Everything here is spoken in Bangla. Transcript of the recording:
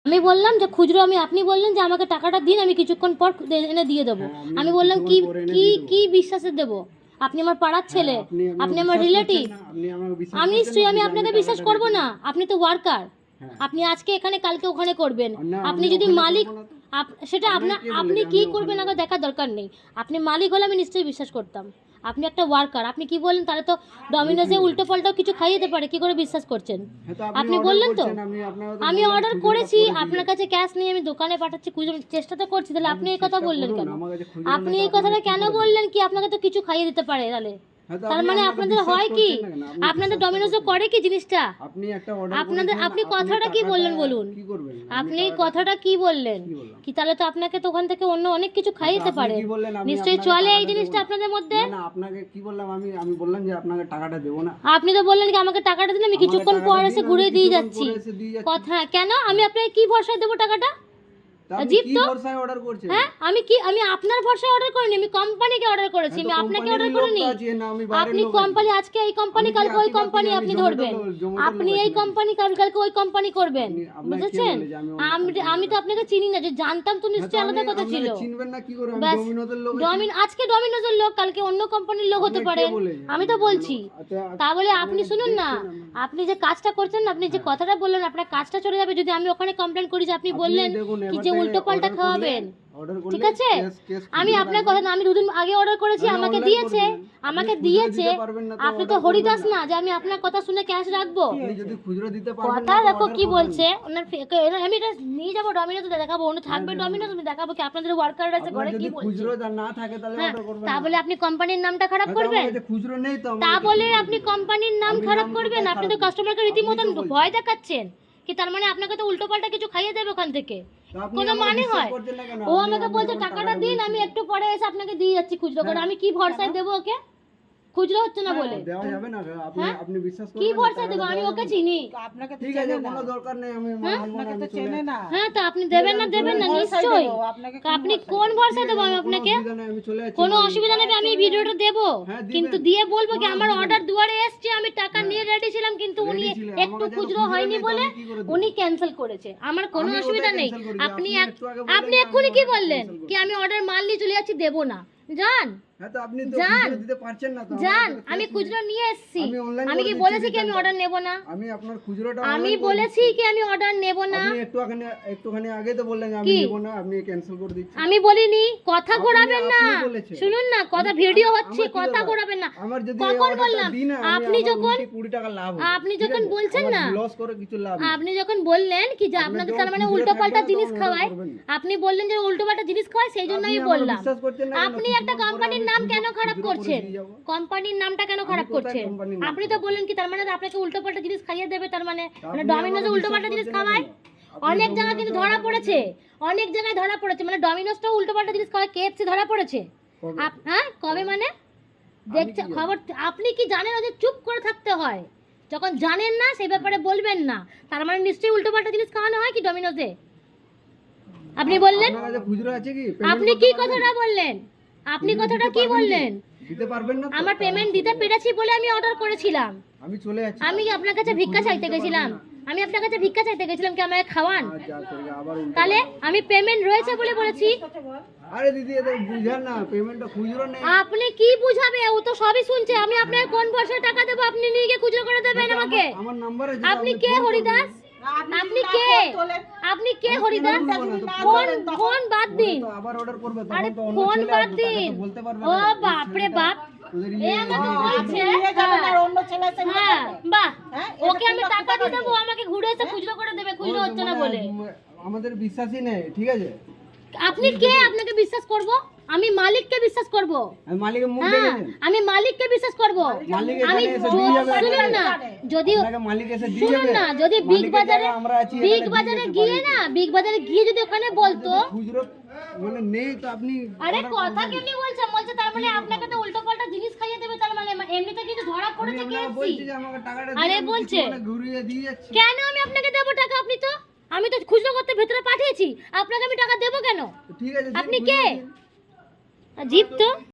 আমি বললাম যে খুচরো আপনি বললেন যে আমাকে টাকাটা দিন, আমি কিছুক্ষণ পর এনে দিয়ে দেবো। আমি বললাম কি কি কি বিশ্বাসে দেবো? আপনি আমার পাড়ার ছেলে, আপনি আমার রিলেটিভ। আমি নিশ্চয়ই আমি আপনাকে বিশ্বাস করব না। আপনি তো ওয়ার্কার, আপনি আজকে এখানে কালকে ওখানে করবেন। আপনি যদি মালিক, সেটা আপনি কি করবেন আগে দেখার দরকার নেই। আপনি মালিক হলে আমি নিশ্চয়ই বিশ্বাস করতাম। আপনি একটা ওয়ার্কার, আপনি কি বললেন তাহলে তো ডমিনোজে উল্টো পাল্টাও কিছু খাইয়ে দিতে পারে, কি করে বিশ্বাস করছেন? আপনি বললেন তো আমি অর্ডার করেছি, আপনার কাছে ক্যাশ নেই, আমি দোকানে পাঠাচ্ছি, চেষ্টা তো করছি, তাহলে আপনি এই কথা বললেন কেন? আপনি এই কথাটা কেন বললেন কি আপনাকে তো কিছু খাইয়ে দিতে পারে? তাহলে তার মানে আপনাদের হয় কি, আপনাদের ডমিনোজে করে কি জিনিসটা? আপনি কথাটা কি বললেন বলুন? আপনি কথাটা কি বললেন কি? তাহলে তো আপনাকে তো ওখান থেকে অন্য অনেক কিছু খাইতে পারে, নিশ্চয়ই চলে এই জিনিসটা আপনাদের মধ্যে। না আপনাকে কি বললাম আমি বললাম যে আপনাকে টাকাটা দেব না। আপনি তো বললেন কি আমাকে টাকাটা দিলে আমি কিছুক্ষণ পর এসে ঘুরে দিয়ে যাচ্ছি। কথা কেন? আমি আপনাকে কি ভরসায় দেবো টাকাটা? জিপ তো ভরসায় অর্ডার করছেন। হ্যাঁ আমি আপনার ভরসায় অর্ডার করিনি, আমি কোম্পানিকে অর্ডার করেছি, আমি আপনাকে অর্ডার করিনি। আপনি কোম্পানি, আজকে এই কোম্পানি কালকে ওই কোম্পানি আপনি ধরবেন, আপনি এই কোম্পানি কালকে ওই কোম্পানি করবেন, বুঝেছেন? আমি তো আপনাকে চিনি না, যে জানতাম তো নিশ্চয়ই আলাদা কথা ছিল। চিনবেন না কি করে? আমি ডমিনোজের লোক, আজকে ডমিনোজের লোক, কালকে অন্য কোম্পানির লোক হতে পারে, আমি তো বলছি। তা বলে আপনি শুনুন না, আপনি যে কাজটা করছেন, আপনি যে কথাটা বললেন, আপনার কাজটা চলে যাবে যদি আমি ওখানে কমপ্লেন করি যে আপনি বললেন কি যে উল্টো পাল্টা খাওয়াবেন। ঠিক আছে, আমি আপনার কথা না, আমি দুদিন আগে অর্ডার করেছি, আমাকে দিয়েছে। আপনি তো হরিদাস না যে আমি আপনার কথা শুনে ক্যাশ রাখবো। কথা দেখো কি বলছে ওনার, আমি এটা নিয়ে যাবো ডমিনোতে দেখাবো, উনি থাকবে ডমিনোতে, আমি দেখাবো কি আপনাদের ওয়ার্কার আছে ঘরে কি বলছে। তা বলে আপনি কোম্পানির নামটা খারাপ করবেন? তা বলে আপনি কোম্পানির নাম খারাপ করবেন? আপনি তো কাস্টমারকে রীতিমতন ভয় দেখাচ্ছেন কি, তার মানে আপনাকে তো উল্টো পাল্টা কিছু খাইয়ে দেবে ওখান থেকে, কোনো মানে হয়? ও আমাকে বলছে টাকাটা দিন, আমি একটু পরে এসে আপনাকে দিয়ে যাচ্ছি খুচরো করে। আমি কি ভরসায় দেবো ওকে? খুচরো হচ্ছে না বলে দেওয়া যাবে না। আপনি বিশ্বাস করেন কি ভরসায় দেবো? আমি ওকে চিনি। আপনাকে ঠিক আছে, কোনো দরকার নেই, আমি আপনাকে তো চেনে না। হ্যাঁ তো আপনি দেবেন না নিশ্চয়ই। আপনি কোন ভরসায় দেবো আমি আপনাকে? কোনো অসুবিধা নেই, আমি ভিডিওটা দেবো, কিন্তু দিয়ে বলবো কি আমার অর্ডার দুয়ারে এসছে, আমি টাকা নিয়ে রেডি ছিলাম, কিন্তু উনি একটু খুচরো হয়নি বলে উনি ক্যান্সেল করেছে। আমার কোনো অসুবিধা নেই। আপনি এক্ষুনি কি বললেন কি আমি অর্ডার মাল নিয়ে চলে যাচ্ছি, দেবো না? জান আমি খুচরো নিয়ে এসেছি, আমি কি বলেছি কি আমি অর্ডার নেব না? আমি বলেছি কি আমি অর্ডার নেব না? একটুখানি আগে তো বললেন আমি নেব না, আপনি ক্যান্সেল করে দিচ্ছেন। আমি বলিনি, কথা ঘোরাবেন না, শুনুন না, কথা ভিডিও হচ্ছে, কথা ঘোরাবেন না। কখন বললাম? আপনি যখন বলছেন না, আপনি যখন বললেন কি যে আপনাদের তার মানে উল্টোপাল্টা জিনিস খাওয়ায়, আপনি বললেন যে উল্টোপাল্টা জিনিস খাওয়ায়, সেই জন্য আমি বললাম। আপনি একটা কোম্পানির নাম কেন খারাপ করছেন? কোম্পানির নামটা কেন খারাপ করছেন? আপনি তো বললেন কি তার মানে আপনাকে উল্টোপাল্টা জিনিস খাইয়ে দেবে, তার মানে ডমিনোজে উল্টোপাল্টা জিনিস খাওয়ায়। অনেক জায়গায় কিন্তু ধরা পড়েছে, অনেক জায়গায় ধরা পড়েছে, মানে ডমিনোজটাও উল্টোপাল্টা জিনিস খাওয়ায়, কেএফসি ধরা পড়েছে। হ্যাঁ কবে মানে দেখছে খবর? আপনি কি জানেন যে চুপ করে থাকতে হয়? যখন জানেন না সেই ব্যাপারে বলবেন না, তার মানে নিশ্চয়ই উল্টোপাল্টা জিনিস খাওয়ানো হয় কি ডমিনোজে? আপনি বললেন, আপনি কি কথাটা বললেন? আপনি কথাটা কি বললেন? দিতে পারবেন না? আমার পেমেন্ট দিতে পেরেছি বলে আমি অর্ডার করেছিলাম। আমি চলে যাচ্ছি। আমি আপনার কাছে ভিক্ষা চাইতে গেছিলাম, আমি আপনার কাছে ভিক্ষা চাইতে গেছিলাম কি আমাকে খাওয়ান? তাহলে আমি পেমেন্ট রয়েছে বলে বলেছি। আরে দিদি এটা বুঝান না, পেমেন্টটা খুচরো নেই। আপনি কি বুঝাবে? ও তো সবই শুনছে। আমি আপনাকে কোন বর্ষে টাকা দেব? আপনি নিয়ে গিয়ে খুচরো করে দেবেন আমাকে? আমার নাম্বারে আপনি কে হরিদাস? আপনি কে? আপনি কে হরিদাস? ফোন বাদ দিন। আবার অর্ডার করবে আরে তখন তো ফোন বাদ দিন। ও বাপ রে বাপ, ওকে আমি টাকা দিয়ে দেবো, আমাকে ঘুরে এসে খুচরো করে দেবে, খুচরো হচ্ছে না বলে। আমাদের বিশ্বাসই নেই, ঠিক আছে? আপনি কে? আপনাকে বিশ্বাস করব? আমি মালিককে বিশ্বাস করব। আমি মালিকের মুখ দেখেছেন? আমি মালিককে বিশ্বাস করব। আমি শুনুন না, যদি মালিক এসে দিয়ে যাবে না, যদি বিগ বাজারে গিয়ে যদি ওখানে বলতো খুচরো বলে নেই তো আপনি। আরে কথা কেমনি বলছেন? বলছে তার মানে আপনাকে তো উল্টোপাল্টা জিনিস খাইয়ে দেবে, তার মানে এমনিতে কিছু ধরা পড়েছে কি? বলছি যে আমাকে টাকাটা দিন। আরে বলছে ঘুরিয়ে দিয়ে যাচ্ছে। কেন আমি আপনাকে দেব টাকা? আমি তো খুচরো করতে ভেতরে পাঠিয়েছি, আপনাকে আমি টাকা দেব কেন? ঠিক আছে, আপনি কে? জিপ তো